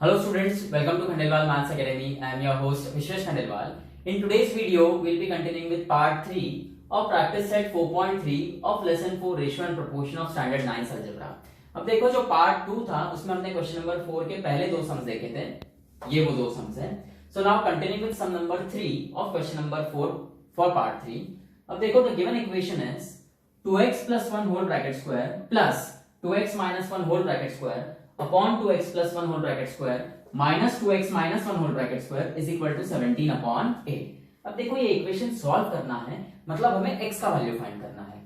Hello students, welcome to Khandelwal Maths Academy. I am your host Vishwesh Khandelwal. In today's video, we'll be continuing with part 3 of practice set 4.3 of lesson 4 ratio and proportion of standard 9 algebra. अब देखो जो part 2 था उसमें हमने question number 4 के पहले दो sums देखे थे, ये वो दो सम्स हैं. So now continuing with sum number 3 of question number 4 for part 3. अब देखो the given equation is 2x plus 1 whole bracket square plus 2x minus 1 whole bracket square upon 2x plus 1 whole bracket square minus 2x minus 1 whole bracket square is equal to 17 upon 8. अब देखो ये equation solve करना है, मतलब हमें x का value find करना है.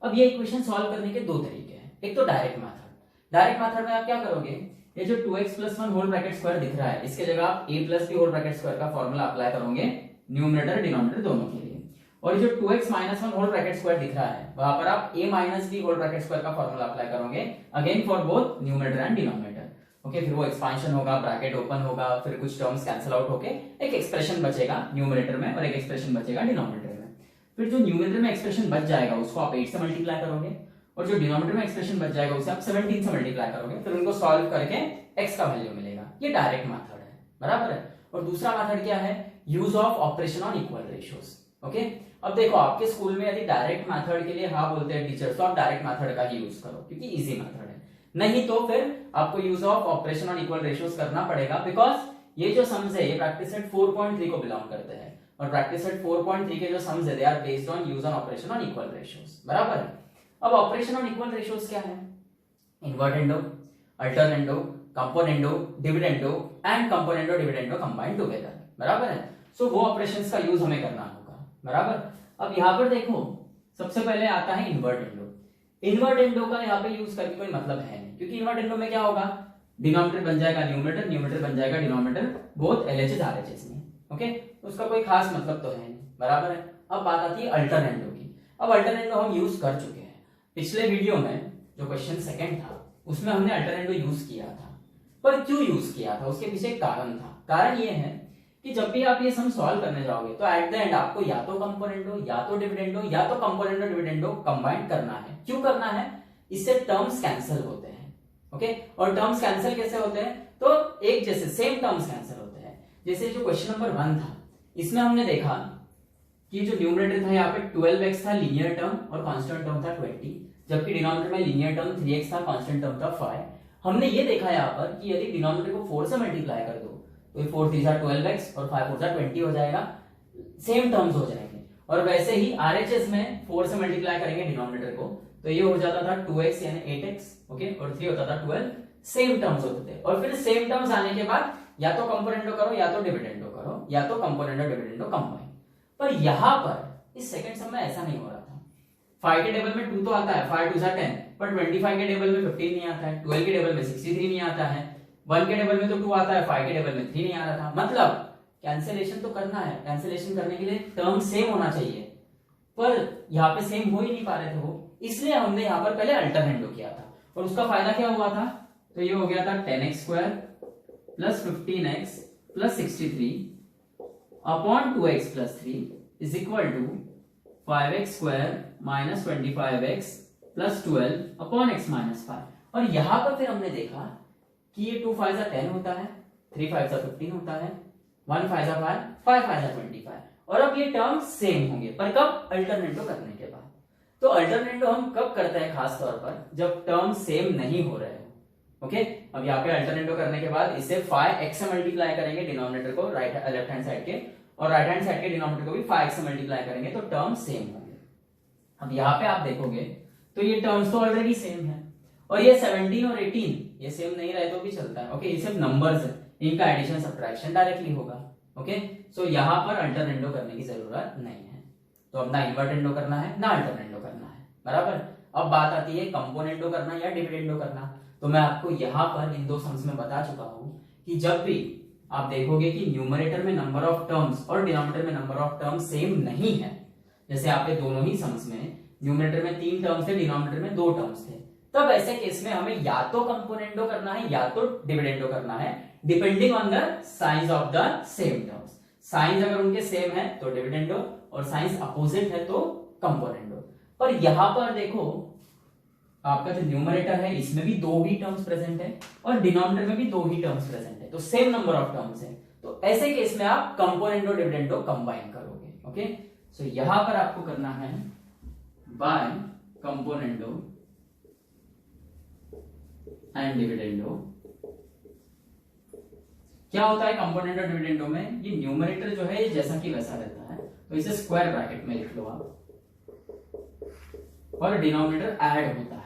अब ये इक्वेशन सॉल्व करने के दो तरीके हैं. एक तो डायरेक्ट मेथड. डायरेक्ट मेथड में आप क्या करोगे, ये जो 2x plus 1 whole bracket square दिख रहा है इसके जगह आप a plus b whole bracket square का फॉर्मूला अप्लाई करोगे न्यूमरेटर डिनोमिनेटर दोनों के लिए. और जो 2x minus 1 whole bracket square दिख रहा है वहां पर आप a minus b whole bracket square का फॉर्मूला अप्लाई करोगे again for both numerator and denominator. Okay, फिर वो एक्सपांशन होगा, ब्रैकेट ओपन होगा, फिर कुछ टर्म्स कैंसिल आउट होके एक एक्सप्रेशन बचेगा न्यूमरेटर में और एक एक्सप्रेशन बचेगा डिनोमिनेटर में. फिर जो न्यूमरेटर में एक्सप्रेशन बच जाएगा उसको आप 8 से मल्टीप्लाई करोगे और जो डिनोमिनेटर में एक्सप्रेशन बच जाएगा उसे आप 17 से मल्टीप्लाई करोगे. फिर उनको सॉल्व करके x का वैल्यू मिलेगा. ये डायरेक्ट मेथड है, बराबर है. और दूसरा मेथड क्या है, use of operation on equal ratios. Okay, अब देखो आपके स्कूल में यदि डायरेक्ट मेथड के लिए हाँ बोलते हैं टीचर्स तो आप डायरेक्ट मेथड का ही यूज करो क्योंकि इजी मेथड है. नहीं तो फिर आपको use of operation on equal ratios करना पड़ेगा बिकॉज ये जो सम्स है ये प्रैक्टिस सेट 4.3 को बिलोंग करते हैं और प्रैक्टिस सेट 4.3 के जो सम्स है they are based on use on operation on equal ratios. बराबर है. अब ऑपरेशन ऑन इक्वल रेशियोज क्या है, invertendo, alternendo, componendo, dividendo and componendo dividendo combined together. बराबर है. सो वो ऑपरेशंस का यूज हमें करना होगा. बराबर. अब यहाँ पर देखो सबसे पहले आता है इन्वर्टेंडो. इन्वर्टेंडो का यहाँ पे यूज करके कोई मतलब है नहीं क्योंकि इन्वर्टेंडो में क्या होगा, डिनोमिनेटर बन जाएगा न्यूमरेटर, न्यूमरेटर बन जाएगा डिनोमिनेटर, बोथ एलएचएस आरएचएस में. ओके, उसका कोई खास मतलब तो है नहीं. बराबर है. अब बात आती है अल्टरनेंडो की. अब अल्टरनेंडो हम यूज कर चुके हैं पिछले वीडियो में, जो क्वेश्चन सेकंड था उसमें हमने अल्टरनेंडो यूज किया था. पर क्यों यूज किया था उसके पीछे एक कारण था. कारण ये है कि जब भी आप ये सम सॉल्व करने जाओगे तो एट द एंड आपको या तो कंपोनेंडो या तो डिविडेंडो या तो कंपोनेंडो डिविडेंडो कंबाइन करना है. क्यों करना है, इससे टर्म्स कैंसिल होते हैं. ओके, और टर्म्स कैंसिल कैसे होते हैं, तो एक जैसे सेम टर्म्स कैंसिल होते हैं. जैसे जो क्वेश्चन नंबर 1 था इसमें हमने देखा कि जो न्यूमरेटर था यहाँ पे 12x था लीनियर टर्म और कांस्टेंट टर्म था 20, जबकि डिनोमिनेटर में लीनियर टर्म 3x था, कांस्टेंट टर्म था 5. हमने ये देखा यहाँ पर कि यदि डिनोमिनेटर को 4 से मल्टीप्लाई कर दो तो 4 3 12x और 5 4 20 हो जाएगा, सेम टर्म्स हो जाएंगे. और वैसे ही आरएचएस में 4 से मल्टीप्लाई करेंगे डिनोमिनेटर को तो ये हो जाता था 2x यानी 8x. ओके, और 3 होता था 12. सेम टर्म्स होते थे. और फिर सेम टर्म्स आने के बाद या तो कंपोनेंडो करो या तो डिविडेंडो करो या तो कंपोनेंडो डिविडेंडो कंबाइन. पर यहां पर इस सेकंड सम में ऐसा नहीं हो रहा था. 5 के टेबल में 2 तो आता है, 5 2 10, पर 25 के टेबल में 15 नहीं आता है, 12 के टेबल में 63 नहीं आता है, 1 के टेबल में तो 2 आता है, 5 के टेबल में 3 नहीं आ रहा था. मतलब कैंसिलेशन तो करना है, कैंसिलेशन करने के लिए टर्म सेम होना चाहिए, पर यहाँ पे सेम हो ही नहीं पा रहे थे वो, इसलिए हमने यहाँ पर पहले अल्टरनेंडो किया था. और उसका फायदा क्या हुआ था, तो ये हो गया था 10x square plus 15x plus 63 upon 2x plus 3 is equal to 5x square minus 25x plus 12 upon x minus 5. और यहां पर फिर हमने देखा कि ये 2 5 10 होता है, 3 5 15 होता है, 1 5 5 5 5 25. और अब ये टर्म सेम होंगे, पर कब, अल्टरनेंडो करने के बाद. तो अल्टरनेंडो हम कब करते हैं, खास तौर पर जब टर्म सेम नहीं हो रहे हो. ओके, अब यहाँ पे अल्टरनेंडो करने के बाद इसे 5x से मल्टीप्लाई करेंगे डिनोमिनेटर को लेफ्ट हैंड साइड के, और राइट हैंड साइड के डिनोमिनेटर को भी 5x से मल्टीप्लाई करेंगे तो टर्म सेम होंगे. अब यहाँ पे आप देखोगे तो ये टर्म्स तो ऑलरेडी सेम है और ये 17 और 18 ये सेम नहीं रहे तो भी चलता है. ओके, ये सिर्फ नंबर्स है, इनका एडिशन सब्ट्रैक्शन डायरेक्टली होगा. ओके, सो यहाँ पर अल्टरनेंडो करने की जरूरत नहीं है. तो अब ना इन्वर्टेंडो करना है ना अल्टरनेंडो करना है. बराबर. अब बात आती है कंपोनेंडो करना या डिविडेंडो करना. तो मैं आपको यहाँ पर इन दो सम्स में बता चुका हूं कि जब भी आप देखोगे कि न्यूमरेटर में नंबर ऑफ टर्म्स और डिनोमिनेटर में नंबर ऑफ टर्म्स सेम नहीं है, जैसे आपके दोनों ही सम्स में न्यूमरेटर में 3 टर्म्स थे, डिनोमिनेटर में 2 टर्म्स थे, तब ऐसे केस में हमें या तो कंपोनेंडो करना है या तो डिविडेंडो करना है, depending on the science of the same terms. Science अगर उनके सेम है तो डिविडेंडो और साइंस अपोजिट है तो कंपोनेंडो. पर यहां पर देखो आपका जो न्यूमरेटर है इसमें भी दो ही टर्म्स प्रेजेंट है और डिनोमिनेटर में भी दो ही टर्म्स प्रेजेंट है, तो सेम नंबर ऑफ टर्म्स है, तो ऐसे केस में आप कंपोनेंट और डिविडेंडो कंबाइन करोगे। ओके, सो यहां पर आपको करना है बाय कंपोनेंडो एंड डिविडेंडो। क्या होता है कंपोनेंट और डिविडेंडो में, ये न्यूमरेटर जो है ये जैसा कि वैसा रहता है, तो इसे स्क्वायर ब्रैकेट में लिख लो आप, और डिनोमिनेटर ऐड होता है।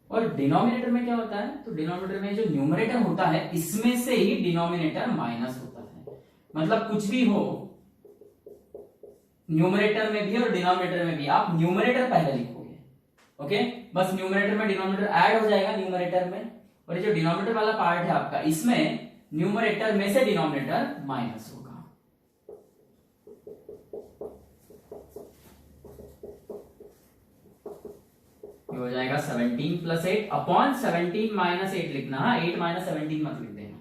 और डिनोमिनेटर में क्या होता है, तो डिनोमिनेटर में जो न्यूमरेटर होता है इसमें से ही डिनोमिनेटर माइनस होता है। मतलब कुछ भी हो न्यूमरेटर में भी और डिनोमिनेटर में भी, आप न्यूमरेटर पहले लिखोगे। ओके, बस न्यूमरेटर में डिनोमिनेटर ऐड हो जाएगा न्यूमरेटर में, और ये जो डिनोमिनेटर वाला पार्ट है आपका, इसमें न्यूमरेटर में से डिनोमिनेटर माइनस होगा। ये हो जाएगा 17 प्लस 8 अपॉन 17 माइनस 8 लिखना, 8 माइनस 17 मत लिख देना।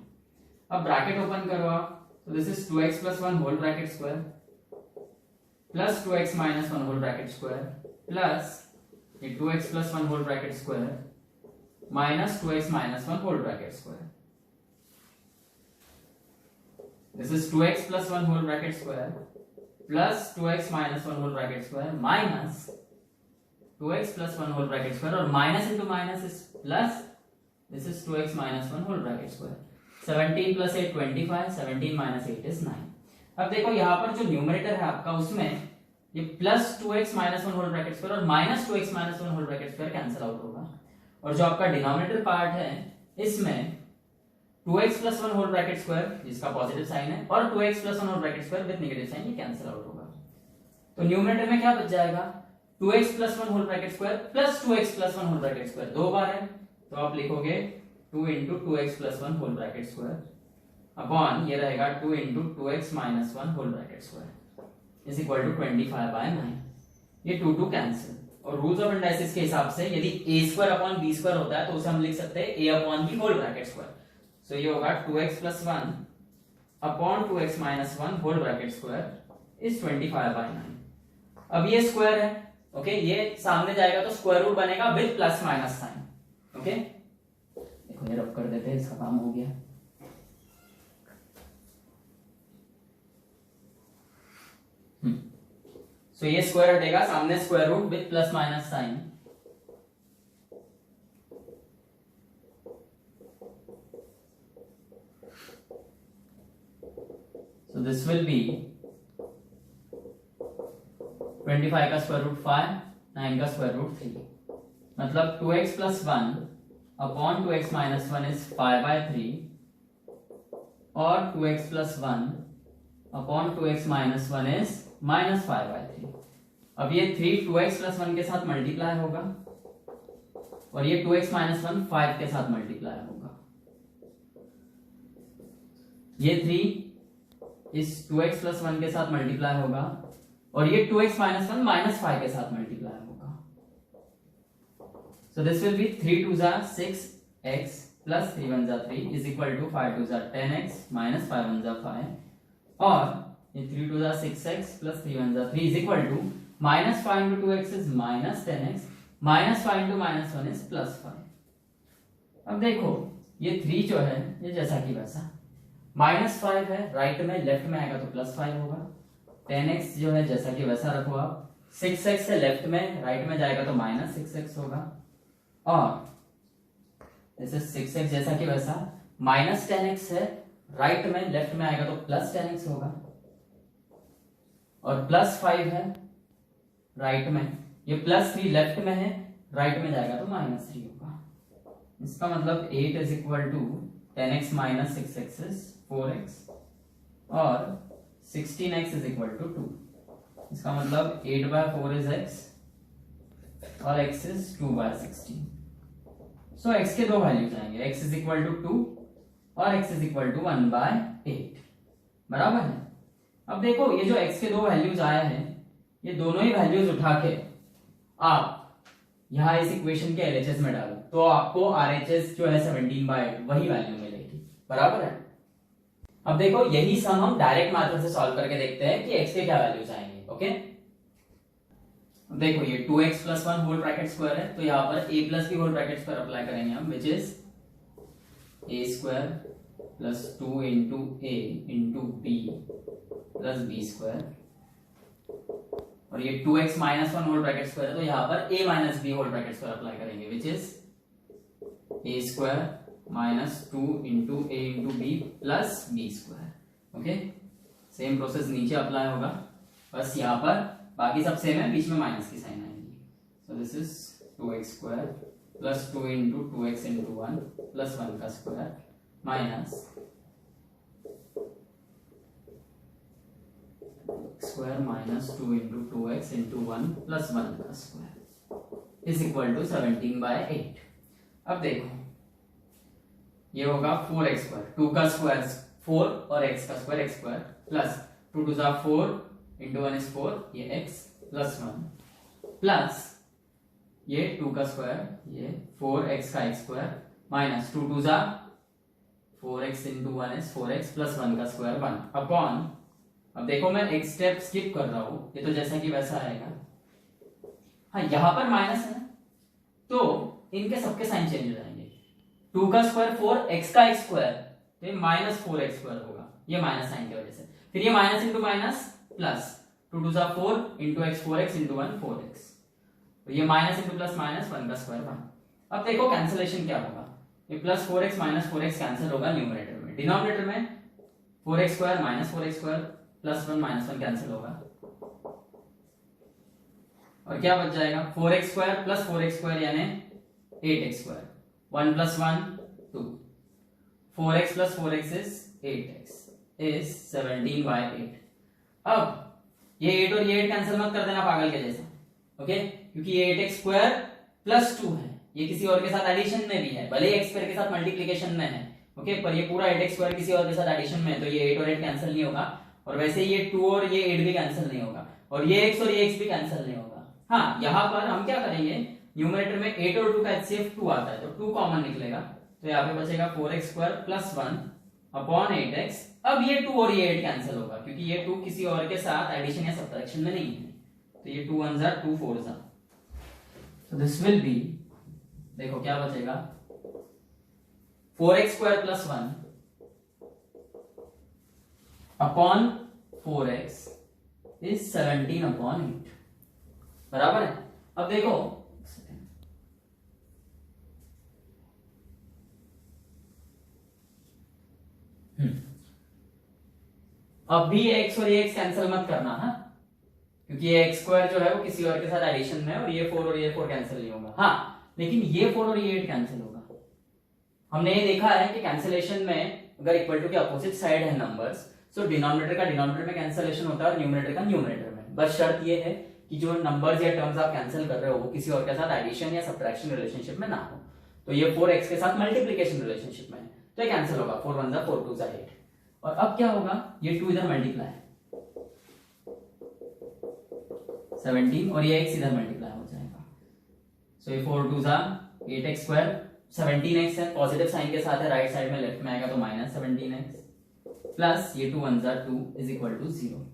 अब ब्रैकेट ओपन करो आप, तो this is 2x plus 1 whole bracket square plus 2x minus 1 whole bracket square plus ये 2x plus 1 whole bracket square minus 2x minus 1 whole bracket square. This is 2x plus 1 whole bracket square plus 2x minus 1 whole bracket square minus 2x plus 1 whole bracket square, और minus into minus is plus, this is 2x minus 1 whole bracket square. 17 plus 8 25, 17 minus 8 is 9। अब देखो यहाँ पर जो numerator है आपका उसमें ये plus 2x minus 1 whole bracket square और minus 2x minus 1 whole bracket square cancel out होगा, और जो आपका डिनोमिनेटर पार्ट है इसमें 2x plus 1 whole bracket square जिसका पॉजिटिव साइन है और 2x plus 1 whole bracket square with negative sign, ये कैंसिल आउट होगा। तो न्यूमरेटर में क्या बच जाएगा, 2x plus 1 whole bracket square plus 2x plus 1 whole bracket square दो बार है, तो आप लिखोगे 2 into 2x plus 1 whole bracket square upon ये रहेगा 2 into 2x minus 1 whole bracket square is equal to 25 by 9। ये 2 2 कैंसिल, और रूल्स ऑफ इंडाइसिस के हिसाब से यदि a square upon b square होता है तो उसे हम लिख सकते हैं a upon b whole bracket square. So ये होगा 2x plus 1 upon 2x minus 1 whole bracket square is 25 by 9। अब ये स्क्वायर है, ओके, ये सामने जाएगा तो स्क्वायर रूट बनेगा with plus minus sign. Okay, देखो ये रब कर देते हैं, इसका काम हो गया। सो ये स्क्वायर हटेगा, सामने square root with plus minus sign. So this will be 25 का स्क्वायर रूट 5, 9 का स्क्वायर रूट 3, मतलब 2x plus 1 upon 2x minus 1 is 5 by 3, और 2x plus 1 upon 2x minus 1 is minus 5 by 3। अब ये 3 2x प्लस 1 के साथ multiply होगा, और ये 2x माइनस 1 5 के साथ मल्टीप्लाई होगा। ये 3 इस 2x प्लस 1 के साथ मल्टीप्लाई होगा, और ये 2x माइनस 1 माइनस 5 के साथ मल्टीप्लाई होगा। सो दिस विल बी 3 2 जा 6x प्लस 3 1 जा 3 इज इक्वल टू 5 2 जा 10x माइनस 5 1 जा 5, और ये 3 2 जा 6x प्लस 3 1 जा 3 is equal to minus 5 into 2x is minus 10x minus 5 into minus 1 is plus 5। अब देखो ये 3 जो है ये जैसा कि वैसा, माइनस 5 है राइट में, लेफ्ट में आएगा तो प्लस 5 होगा। 10x जो है जैसा कि वैसा रखो आप, 6x है लेफ्ट में, राइट में जाएगा तो माइनस 6x होगा, और जैसे 6x जैसा कि वैसा, माइनस 10x है राइट में, लेफ्ट में आएगा तो प्लस 10x होगा, और प्लस 5 है राइट में, ये प्लस 3 लेफ्ट में है, राइट में जाएगा तो माइनस 3 होगा। इसका मतलब 8 is equal to 10x minus 6x is 4x, और 16x इज इक्वल टू 2। इसका मतलब 8 बाय 4 इज x, और x इज 2 बाय 16। सो x के दो वैल्यूज आएंगे, x इज इक्वल टू 2 और x is equal to 1 by 8, बराबर है। अब देखो ये जो x के दो वैल्यूज आए हैं, ये दोनों ही वैल्यूज उठा के आप यहां इस इक्वेशन के LHS में डालो तो आपको RHS जो है 17 बाय 8 वही वैल्यू मिलेगी, बराबर है। अब देखो यही सम हम डायरेक्ट मेथड से सॉल्व करके देखते हैं कि x के क्या वैल्यूज आएंगे। ओके, देखो ये 2x plus 1 whole bracket square है, तो यहाँ पर a plus b whole bracket square apply करेंगे हम, which is a square plus 2 into a into B plus B square, और ये 2x minus 1 whole bracket square है, तो यहाँ पर a minus B whole bracket square apply करेंगे, which is a square minus 2 into a into B plus B square. Okay, same process नीचे apply होगा, बस यहाँ पर बाकी सब सेम है, बीच में माइनस की साइन आएगी। सो this is 2x square plus 2 into 2x into 1 plus 1 का square minus square minus 2 into 2x into 1 plus 1 का स्क्वायर इज इक्वल टू 17/8। अब देखो ये होगा 4x स्क्वायर, 2 का स्क्वायर 4 और x का स्क्वायर x स्क्वायर प्लस 2 2 जा 4 इंटू 1 इज 4, ये x प्लस 1 प्लस ये 2 का स्क्वायर ये 4x का x स्क्वायर माइनस 2 2 जा 4x into 1 is 4x plus 1 का स्क्वायर 1 अपॉन, अब देखो मैं एक स्टेप स्किप कर रहा हूं, ये तो जैसा कि वैसा आएगा। हाँ यहां पर माइनस है तो इनके सबके साइन चेंज हो जाएंगे, 2 का स्क्वायर 4 x का x स्क्वायर, तो ये माइनस 4x स्क्वायर होगा, ये माइनस साइन की वजह से, फिर ये माइनस इंटू माइनस प्लस 2 2 जा 4 into x 4x into 1 4x, तो ये माइनस इंटू प्लस माइनस 1 का स्क्वायर 1। अब देखो कैंसिलेशन क्या होगा, ये plus 4x minus 4x cancel होगा न्यूमरेटर में, डिनोमिनेटर में 4x square minus 4x square plus 1 minus 1 cancel होगा, और क्या बच जाएगा 4x square plus 4x square यानी 8x square, 1 plus 1 2, 4x plus 4x is 8x is 17/8। अब ये 8 और ये 8 कैंसिल मत कर देना पागल के जैसा, ओके, क्योंकि ये 8x स्क्वायर प्लस 2 है, ये किसी और के साथ एडिशन में भी है, भले ही x स्क्वायर के साथ मल्टीप्लिकेशन में है, ओके, पर ये पूरा 8x स्क्वायर किसी और के साथ एडिशन में है, तो ये 8 और 8 कैंसिल नहीं होगा, और वैसे ये 2 और ये 8 भी कैंसिल नहीं होगा, और ये x और ये x भी कैंसिल नहीं होगा। हाँ यहाँ पर हम क्या करेंगे, न्यूमरेटर में 8 और 2 का HCF 2 आता है, तो 2 कॉमन निकलेगा, तो यहाँ पे बचेगा 4x square plus 1 upon 8x। अब ये 2 और ये 8 कैंसिल होगा, क्योंकि ये 2 किसी और के साथ एडिशन या सब्ट्रैक्शन में नहीं है, तो ये 2 1 जा 2 4 जा, so this will be, देखो क्या बचेगा 4x square plus 1 upon 4x is 17/8 बराबर है। अब देखो अब भी x और ये x कैंसिल मत करना, हाँ, क्योंकि ये x स्क्वायर जो है वो किसी और के साथ एडिशन में है, और ये 4 और ये 4 कैंसिल नहीं होगा। हाँ लेकिन ये 4 और ये 8 कैंसिल होगा। हमने ये देखा है कि कैंसिलेशन में अगर इक्वल टू के अपोजिट साइड है नंबर्स, सो डिनोमिनेटर का डिनोमिनेटर में कैंसिलेशन होता है और न्यूमरेटर का न्यूमरेटर में। बस शर्त ये है कि जो नंबर्स या टर्म्स आप कैंसिल कर रहे हो वो किसी और के साथ एडिशन या सब्ट्रैक्शन रिलेशनशिप में ना हो। तो ये 4x के साथ मल्टीप्लिकेशन रिलेशनशिप में है, तो ये कैंसिल होगा, 4 1 जा 4 2 जा 8। और अब क्या होगा, ये 2 इधर मल्टीप्लाई है 17 और ये x इधर मल्टीप्लाई हो जाएगा, सो ये 4 2 जा 8x स्क्वायर, 17x है, पॉजिटिव साइन के साथ है, राइट साइड में लेफ्ट में आएगा तो माइनस 17x प्लस ये 2 1 जा 2 इज इक्वल टू 0।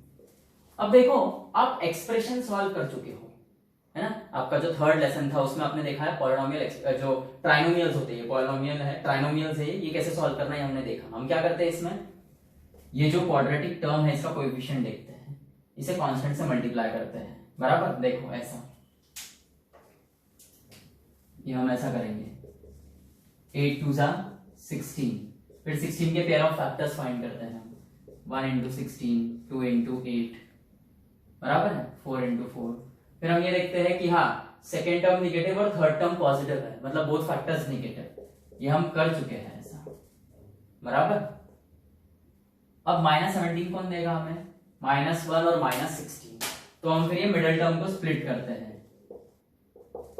अब देखो आप एक्सप्रेशन सॉल्व कर चुके हो, है ना, आपका जो थर्ड लेसन था उसमें आपने देखा है पॉलिनोमियल जो ट्राइनोमियल्स होते हैं, पॉलिनोमियल है ट्राइनोमियल्स है, ये कैसे सॉल्व करना है हमने देखा। हम क्या करते हैं इसमें, ये जो क्वाड्रेटिक टर्म है इसका कोएफिशिएंट देखते हैं, इसे कांस्टेंट से मल्टीप्लाई करते हैं, बराबर। देखो ऐसा ये हम ऐसा करेंगे 8 2 जा 16, फिर 16 के पेयर ऑफ फैक्टर्स फाइंड करते हैं, 1 into 16 2 into 8 बराबर है 4 into 4। फिर हम ये देखते हैं कि हाँ सेकेंड टर्म निगेटिव और थर्ड टर्म पॉजिटिव है, मतलब बोथ फैक्टर्स निगेटिव, ये हम कर चुके हैं ऐसा, बराबर। अब -17 कौन देगा हमें, -1 और -16, तो हम फिर ये मिडिल टर्म को स्प्लिट करते हैं,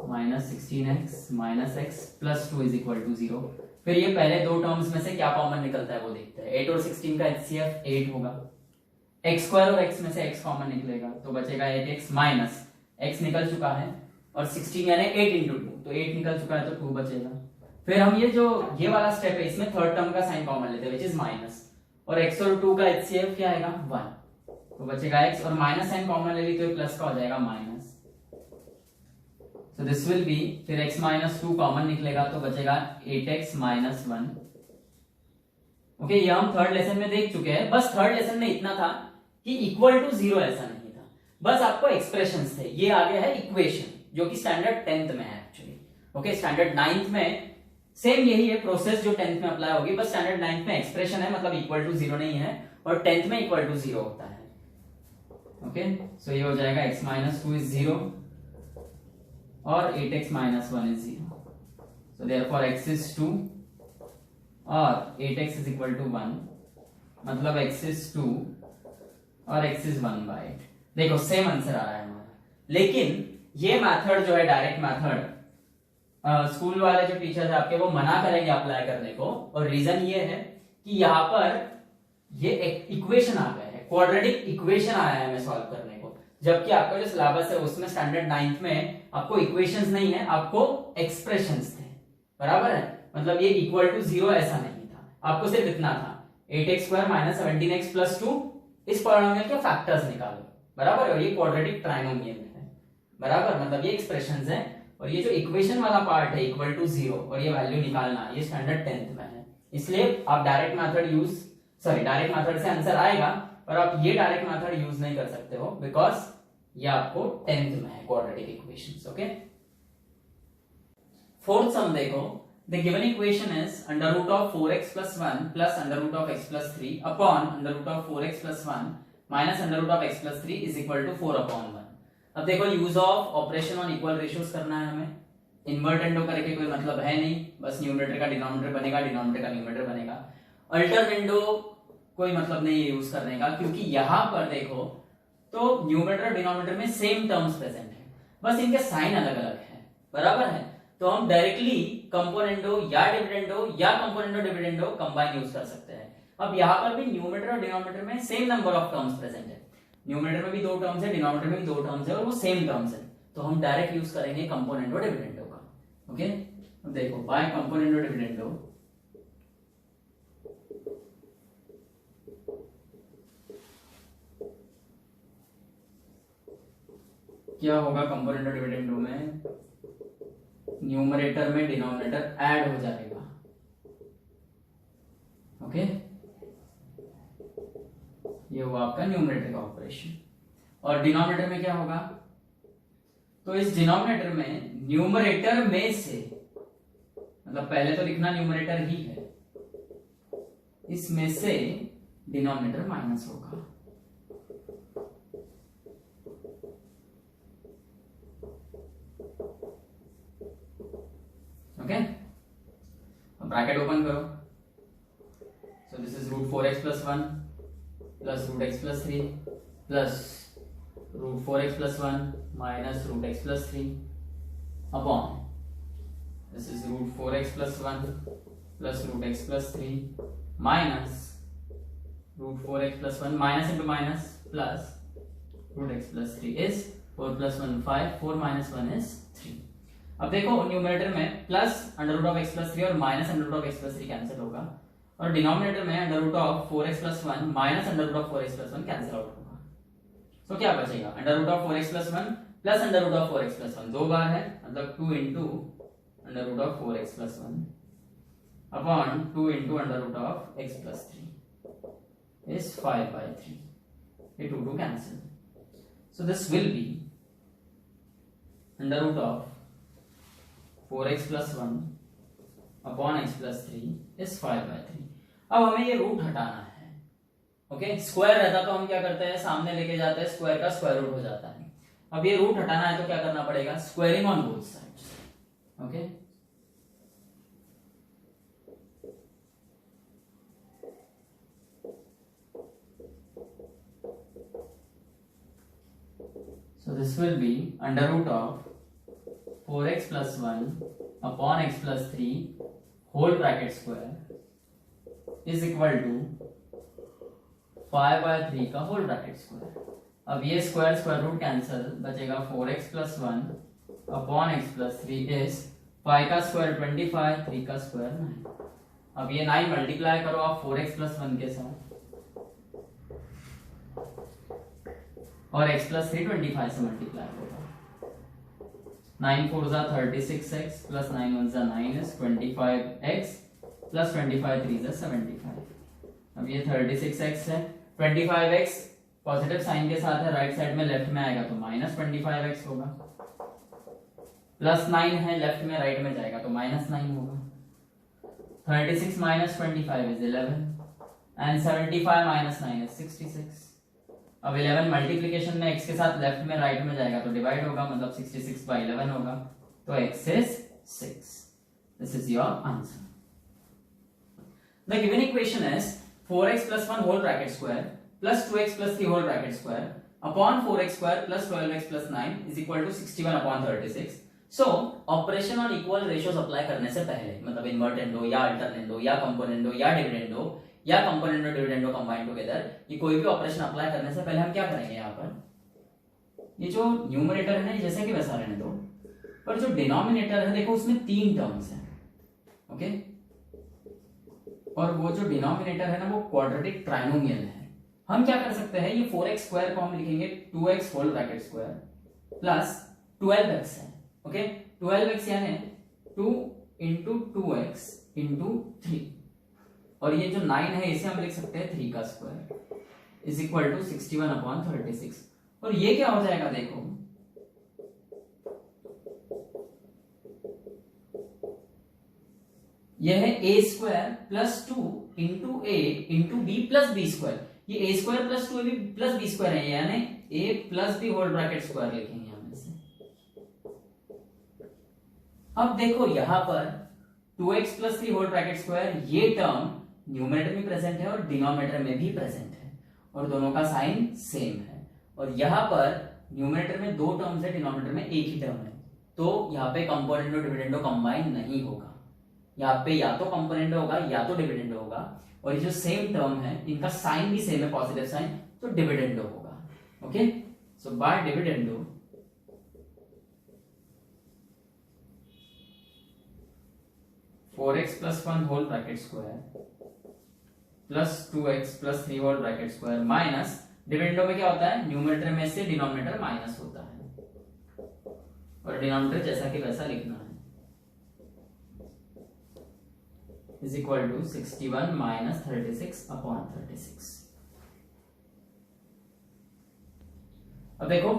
-16x -x plus 2 is equal to 0। फिर ये पहले दो टर्म्स में से क्या कॉमन निकलता है वो देखते हैं, 8 और 16 का HCF 8 होगा, x स्क्वायर और x में से x कॉमन निकलेगा तो बचेगा 8x माइनस x निकल चुका है, और 16 यानी 8 into 2, तो 8 निकल चुका है तो 2 बचेगा। फिर हम ये जो ये वाला स्टेप है इसमें थर्ड टर्म का साइन कॉमन लेते हैं विच इज माइनस, और x और 2 का HCF क्या आएगा 1, तो बचेगा x और माइनस साइन कॉमन ले ली तो प्लस का हो जाएगा minus, so this will B, फिर x माइनस 2 कॉमन निकलेगा तो बचेगा 8x माइनस 1। ओके, ये हम थर्ड लेसन में देख चुके हैं। बस थर्ड लेसन में इतना था कि इक्वल टू जीरो ऐसा नहीं था, बस आपको एक्सप्रेशंस थे। ये आगे है इक्वेशन जो कि स्टैंडर्ड 10th में है एक्चुअली। ओके, स्टैंडर्ड 9th में सेम यही है प्रोसेस जो 10th में अप्लाई होगी, बस स्टैंडर्ड 9th में एक्सप्रेशन है, मतलब इक्वल टू जीरो नहीं है, और 10th में इक्वल टू जीरो होता है। ओके, सो ये हो जाएगा x माइनस 2 इज जीरो और 8x minus 1 is zero, so therefore x इज 2 और 8x इज इक्वल टू 1, मतलब x इज 2 और x इज 1/8। देखो सेम आंसर आ रहा है हमारा, लेकिन ये मेथड जो है डायरेक्ट मेथड, स्कूल वाले जो टीचर्स है आपके वो मना करेंगे अप्लाई करने को, और रीजन ये है कि यहाँ पर ये इक्वेशन आ गया है, क्वाड्रेटिक इक्वेशन आया है हमें सॉल्व करने को, जबकि आपका जो सिलेबस है उसमें स्टैंडर्ड 9th में आपको इक्वेशंस नहीं है, आपको एक्सप्रेशंस थे, बराबर है। मतलब ये इक्वल टू जीरो ऐसा नहीं था, आपको सिर्फ इतना था 8x square minus 17x plus 2 इस पॉलिनोमियल के फैक्टर्स निकालो, बराबर है, और ये क्वाड्रेटिक ट्राइनोमियल है, बराबर, मतलब ये एक्सप्रेशंस है, और ये जो इक्वेशन वाला पार्ट है इक्वल टू जीरो और ये वैल्यू निकालना, ये स्टैंडर्ड 10th में है। इसलिए आप डायरेक्ट मेथड से आंसर आएगा, पर आप ये डायरेक्ट मेथड यूज नहीं कर सकते हो, बिकॉज ये आपको 10th में है quadratic equations. Okay, fourth sum देखो, the given equation is under root of 4x plus 1 plus under root of x plus 3 upon under root of 4x plus 1 minus under root of x plus 3 is equal to 4/1। अब देखो use of operation on equal ratios करना है हमें, invertendo करके कोई मतलब है नहीं, बस न्यूमरेटर का डिनोमिनेटर बनेगा, डिनोमिनेटर का न्यूमरेटर बनेगा। अल्टरनेंडो कोई मतलब नहीं है यूज करने का, क्योंकि यहां पर देखो तो न्यूमरेटर और डिनोमिनेटर में सेम टर्म्स प्रेजेंट है, बस इनके साइन अलग अलग है, बराबर है। तो हम डायरेक्टली कंपोनेंडो या डिविडेंडो या कंपोनेंडो डिविडेंडो कंबाइन यूज कर सकते हैं। अब यहाँ पर भी न्यूमरेटर और डिनोमिनेटर में same number of terms present है, न्यूमरेटर में भी 2 टर्म्स है, डिनोमिनेटर में भी 2 टर्म्स है, और वो सेम टर्म्स है, तो हम डायरेक्ट यूज करेंगे कंपोनेंडो डिविडेंडो का। ओके, अब देखो बाय कंपोनेंडो डिविडेंडो क्या होगा, कंपोनेंडो डिविडेंडो में न्यूमरेटर में डिनोमिनेटर ऐड हो जाएगा। ओके, ये हुआ आपका न्यूमरेटर का ऑपरेशन, और डिनोमिनेटर में क्या होगा, तो इस डिनोमिनेटर में न्यूमरेटर में से, मतलब पहले तो लिखना न्यूमरेटर ही है, इसमें से डिनोमिनेटर माइनस होगा। ओके, अब ब्रैकेट ओपन करो, so this is root 4x plus 1 plus root x plus 3 plus root 4x plus 1 minus root x plus 3 upon this is root 4x plus 1 plus root x plus 3 minus root 4x plus 1 minus into minus plus root x plus 3 is 4 plus 1 5, 4 minus 1 is 3। अब देखो numerator में plus under root of x plus 3 और minus under root of x plus 3 cancel होगा, और denominator में under root of 4x plus 1 minus under root of 4x plus 1 cancel out होगा। तो क्या बचेगा, under root of 4x plus 1 plus under root of 4x plus 1 दो बार है, मतलब 2 into under root of 4x plus 1 upon 2 into under root of x plus 3 is 5/3, ये 2 cancel, so this will be under root of 4x plus 1 upon x plus 3 is 5/3। अब हमें ये root हटाना है। ओके, स्क्वायर रहता तो हम क्या करते हैं, सामने लेके जाते हैं, स्क्वायर का स्क्वायर रूट हो जाता है। अब ये रूट हटाना है तो क्या करना पड़ेगा, squaring on both sides. Okay, so this will be under root of 4x plus 1 upon x plus 3 whole bracket square is equal to 5/3 का होल ब्रैकेट स्क्वायर। अब ये स्क्वायर स्क्वायर रूट कैंसिल, बचेगा 4x plus 1 upon x plus 3 is 5 का square 25, 3 का square 9। अब ये 9 multiply करो आप 4x plus 1 के साथ, और x प्लस 3 25 से मल्टीप्लाई होगा। 9 4 जा 36x प्लस 9 1 जा 9s 25x प्लस 25 3 जा 75। अब ये 36x है, 25x पॉजिटिव साइन के साथ है, राइट साइड में लेफ्ट में आएगा तो माइनस 25x होगा, प्लस 9 है लेफ्ट में राइट में जाएगा तो माइनस 9 होगा। 36 minus 25 is 11 and 75 minus 9 is 66। अब 11 मल्टीप्लिकेशन में x के साथ लेफ्ट में राइट में जाएगा तो डिवाइड होगा, मतलब 66 by 11 होगा, तो x is 6। This is your answer. The given equation is 4x plus 1 whole bracket square plus 2x plus 3 whole bracket square upon 4x square plus 12x plus 9 is equal to 61 upon 36. So operation on equal ratios apply करने से पहले, मतलब invertendo या alternendo या componendo या dividendo या componendo dividendo combine together, ये कोई भी ऑपरेशन अप्लाई करने से पहले हम क्या करेंगे, यहाँ पर ये जो न्यूमरेटर है ना जैसे कि वैसा रहने दो, पर जो डिनोमिनेटर है देखो उसमें 3 टर्म्स हैं, ओके, और वो जो डिनोमिनेटर है ना वो क्वाड्रेटिक ट्राइनोमियल है। हम क्या कर सकते हैं, ये 4x स्क्वायर को हम लिखेंगे 2x whole bracket square plus 12x है, ओके, 12x यानी 2 इंटू 2x इंटू 3, और ये जो 9 है इसे हम लिख सकते हैं 3 का square is equal to 61 upon 36। और ये क्या हो जाएगा, देखो यह है a square plus 2 into a into b plus B square. ये a square plus 2ab plus b square है, यानी a plus b whole bracket square लिखेंगे हम इसे। अब देखो यहां पर 2x plus 3 whole bracket square, ये टर्म न्यूमरेटर में प्रेजेंट है और डिनोमिनेटर में भी प्रेजेंट है, और दोनों का साइन सेम है। और यहाँ पर न्यूमरेटर में 2 टर्म्स है, डिनोमिनेटर में एक ही टर्म है, तो यहाँ पे कंपोनेंडो डिविडेंडो कंबाइन नहीं होगा, यहाँ पे या तो कंपोनेंडो होगा या तो डिविडेंडो होगा, और ये जो सेम टर्म है इनका साइन भी सेम है, पॉजिटिव साइन, तो डिविडेंडो होगा, okay. So by dividendo 4x plus 1 whole bracket square plus 2x plus 3 whole bracket square minus dividendo में क्या होता है, न्यूमरेटर में से डिनोमिनेटर माइनस होता है, और डिनोमिनेटर जैसा कि वैसा लिखना है, is equal to 61 minus 36 upon 36। अब देखो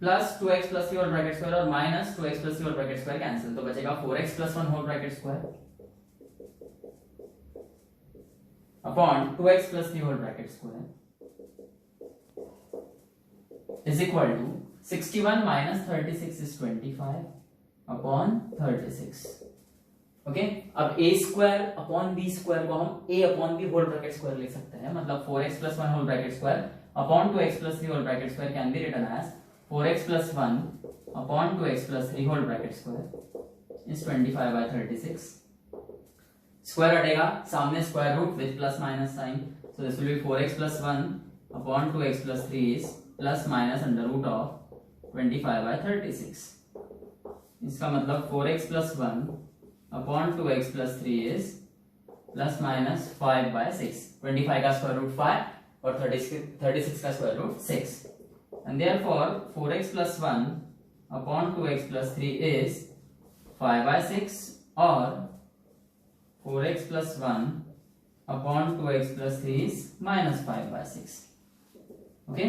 plus 2x plus 3 whole bracket square और minus 2x plus 3 whole bracket square cancel, तो बचेगा 4x plus 1 whole bracket square upon 2x plus 3 whole bracket square is equal to 61 minus 36 is 25 upon 36, okay. अब a square upon b square को हम a upon b whole bracket square लिख सकते हैं, मतलब 4x plus 1 whole bracket square upon 2x plus 3 whole bracket square can be written as 4x plus 1 upon 2x plus 3 whole bracket square is 25 by 36। Square हटेगा, सामने square root with plus minus sign, so this will be 4x plus 1 upon 2x plus 3 is plus minus under root of 25 by 36। इसका मतलब 4x plus 1 upon 2x plus 3 is plus minus 5 by 6। 25 का square root 5 और 36 का square root 6, and therefore 4x plus 1 upon 2x plus 3 is 5 by 6, और 4x plus 1 upon 2x plus 3 is minus 5 by 6, okay.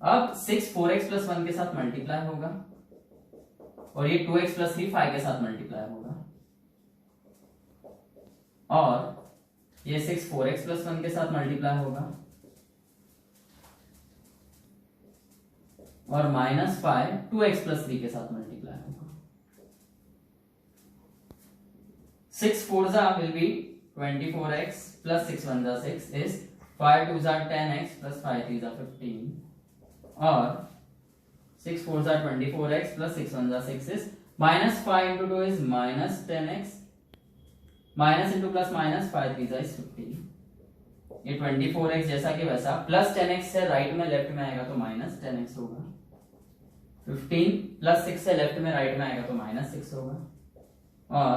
अब 6 4x plus 1 के साथ multiply होगा, और ये 2x plus 3 5 के साथ मल्टीप्लाई होगा, और ये 6 4x plus 1 के साथ मल्टीप्लाई होगा, और माइनस 5 2x प्लस 3 के साथ मल्टीप्लाई होगा। 6 4 जा विल बी 24x प्लस 6 1 जा 6 इज 5 2 जा 10x प्लस 5 3 जा 15, और 6 4 जा 24x प्लस 6 1 जा 6 is minus 5 into 2 is minus 10x, minus into plus minus 5 3 जा इज 15। ये 24x जैसा कि वैसा प्लस 10x से राइट में लेफ्ट में आएगा तो माइनस 10x होगा, 15 प्लस 6 से लेफ्ट में राइट में आएगा तो माइनस 6 होगा, और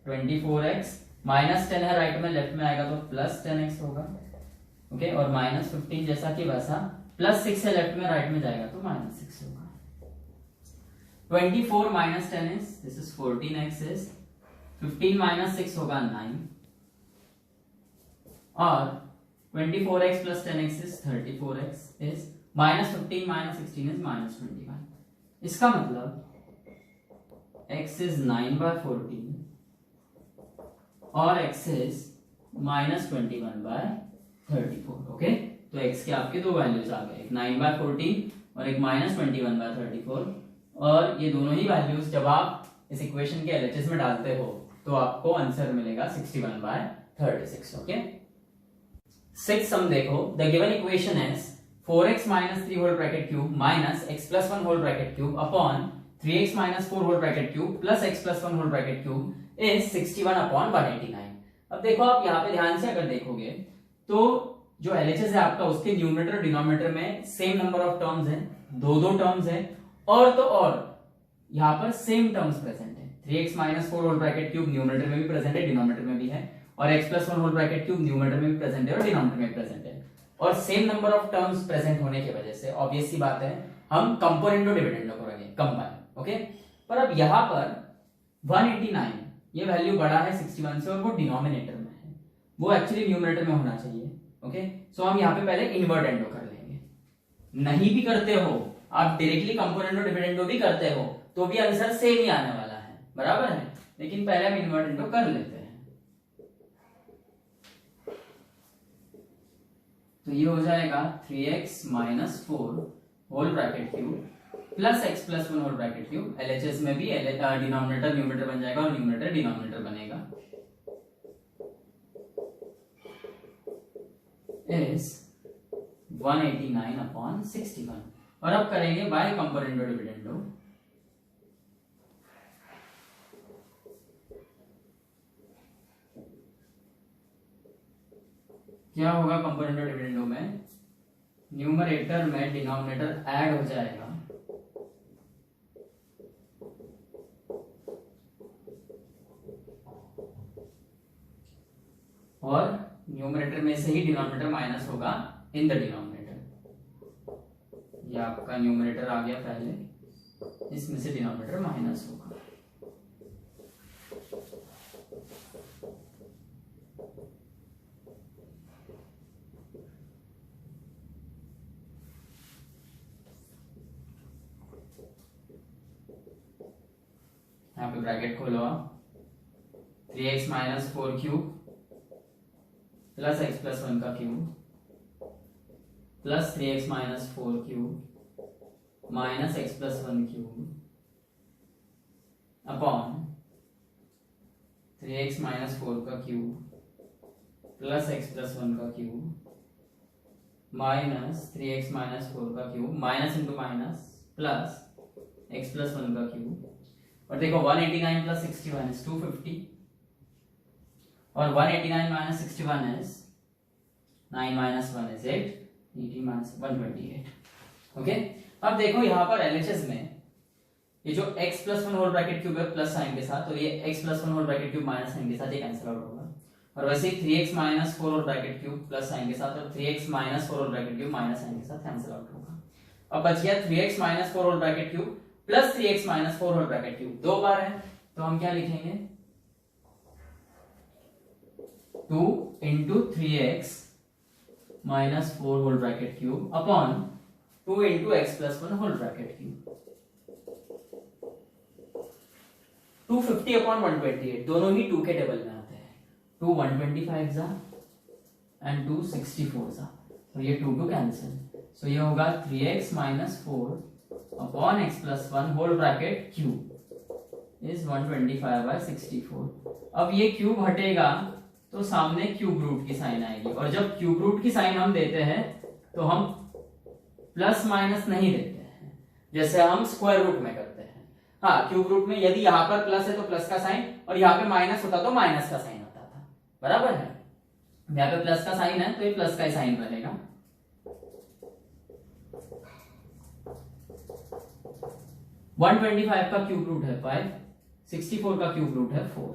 24x माइनस 10 है राइट में लेफ्ट में आएगा तो प्लस 10x होगा, ओके। और माइनस 15 जैसा कि वैसा प्लस 6 है लेफ्ट में, राइट में जाएगा तो माइनस 6 होगा। 24 minus 10 is this is 14x is 15 minus 6 होगा 9 और 24x plus 10x is 34x is minus 15 minus 16 is minus 21। इसका मतलब x इज 9 by 14 और x is minus 21 by 34। Okay, तो x के आपके दो वैल्यूज आ गए, एक 9 by 14 और एक माइनस 21 by 34। और ये दोनों ही वैल्यूज जब आप इस इक्वेशन के LHS में डालते हो तो आपको आंसर मिलेगा 61 by 36। ओके, सिक्स सम देखो, the given equation is 4x minus 3 whole bracket cube minus x plus 1 whole bracket cube upon 3x minus 4 whole bracket cube plus x plus 1 whole bracket cube is 61 upon 189। अब देखो आप यहाँ पे ध्यान से अगर देखोगे तो जो LHS है आपका उसके न्यूमरेटर और डिनोमिनेटर में सेम नंबर ऑफ टर्म्स है, दो टर्म्स है, और तो और यहाँ पर सेम टर्म्स प्रेजेंट है। 3x minus 4 whole bracket cube numerator में भी प्रेजेंट है, डिनोमिनेटर में भी है, और x plus 1 whole bracket cube numerator में भी प्रेजेंट है और डिनोमिनेटर में भी प्रेजेंट है। और same number of terms present होने की वजह से ऑब्वियस सी बात है हम कंपोनेंट और डिविडेंड करेंगे कंबाइन। ओके, पर अब यहाँ पर 189 ये वैल्यू बड़ा है 61 से और वो डिनोमिनेटर में है, वो एक्चुअली न्यूमरेटर में होना चाहिए। ओके, सो हम यहाँ पे पहले इनवर्ट एंडो कर लेंगे। नहीं भी करते हो आप, डायरेक्टली कंपोनेंट और डिविडेंड भी करते हो तो भी आंसर सेम ही आने वाला है, बराबर है, लेकिन पहले हम इनवर्ट एंडो कर लेते हैं। तो ये हो जाएगा 3x minus 4 whole bracket cube plus x plus 1 whole bracket cube. LHS में भी डिनोमिनेटर न्यूमरेटर बन जाएगा और न्यूमरेटर डिनोमिनेटर बनेगा, इज 189 अपॉन 61। और अब करेंगे बाय कंपोनेंट और डिविडेंडो। क्या होगा कंपोनेंट और डिविडेंडो में, न्यूमरेटर में डिनोमिनेटर ऐड हो जाएगा और न्यूमरेटर में से ही डिनोमिनेटर माइनस होगा इन द डिनोमिनेटर। ये आपका न्यूमरेटर आ गया पहले, इसमें से डिनोमिनेटर माइनस होगा। यहाँ पे ब्रैकेट खोलो आप, 3x minus 4 cube plus x plus 1 का cube plus 3x minus 4 cube minus x plus 1 cube upon 3x minus 4 का क्यूब प्लस x प्लस 1 का क्यूब माइनस 3x माइनस 4 का cube minus into minus plus x plus 1 का cube. और देखो 189 plus 61 is 250 और 189 minus 61 is 9 minus 1 is 8, 18 minus 128। Okay, अब देखो यहाँ पर LHS में ये जो x plus 1 whole bracket cube है प्लस साइन के साथ, और ये x plus 1 whole bracket cube minus sign के साथ ये कैंसिल आउट होगा। और वैसे ही 3x minus 4 whole bracket cube plus sign के साथ और 3x minus 4 whole bracket cube minus sign के साथ कैंसिल आउट होगा। अब बच गया 3x minus 4 whole bracket cube plus 3x minus 4 whole bracket cube, दो बार है तो हम क्या लिखेंगे, 2 into 3x minus 4 whole bracket cube upon 2 into x plus 1 whole bracket cube. 250 upon 128 दोनों ही 2 के टेबल में आते हैं, 2 125 जा एंड 2 64 जा, तो ये 2 कैंसिल, सो ये होगा 3x minus 4 upon x plus 1 whole bracket cube is 125 by 64। अब ये क्यूब हटेगा तो सामने क्यूब रूट की साइन आएगी, और जब क्यूब रूट की साइन हम देते हैं तो हम प्लस माइनस नहीं देते हैं जैसे हम स्क्वायर रूट में करते हैं। हाँ, क्यूब रूट में यदि यहाँ पर प्लस है तो प्लस का साइन, और यहाँ पे माइनस होता तो माइनस का साइन होता था, बराबर है। यहाँ पे प्लस का साइन है तो ये प्लस का ही साइन रहेगा। वन 125 का क्यूब रूट है 5, 64 का क्यूब रूट है 4,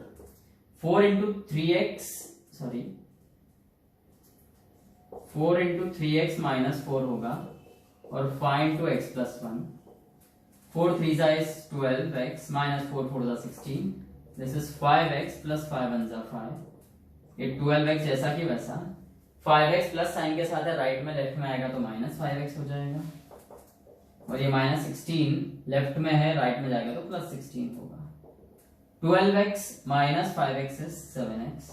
4 into 3x sorry 4 into 3x minus 4 होगा और find to x plus 1. 4 3 is 12x minus 4 4 is 16. This is 5x plus 5 1 is 5. ये 12x जैसा कि वैसा. 5x प्लस साइन के साथ है, राइट में लेफ्ट में आएगा तो माइनस 5x हो जाएगा. और ये माइनस 16 लेफ्ट में है, राइट में जाएगा तो प्लस 16 होगा. 12x minus 5x is 7x.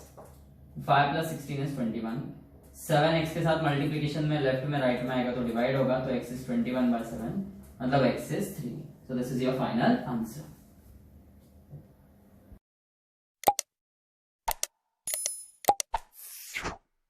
5 plus 16 is 21. 7x के साथ मल्टीप्लिकेशन में लेफ्ट में राइट में आएगा तो डिवाइड होगा, तो x is 21 by 7, मतलब x is 3. So this is your final answer.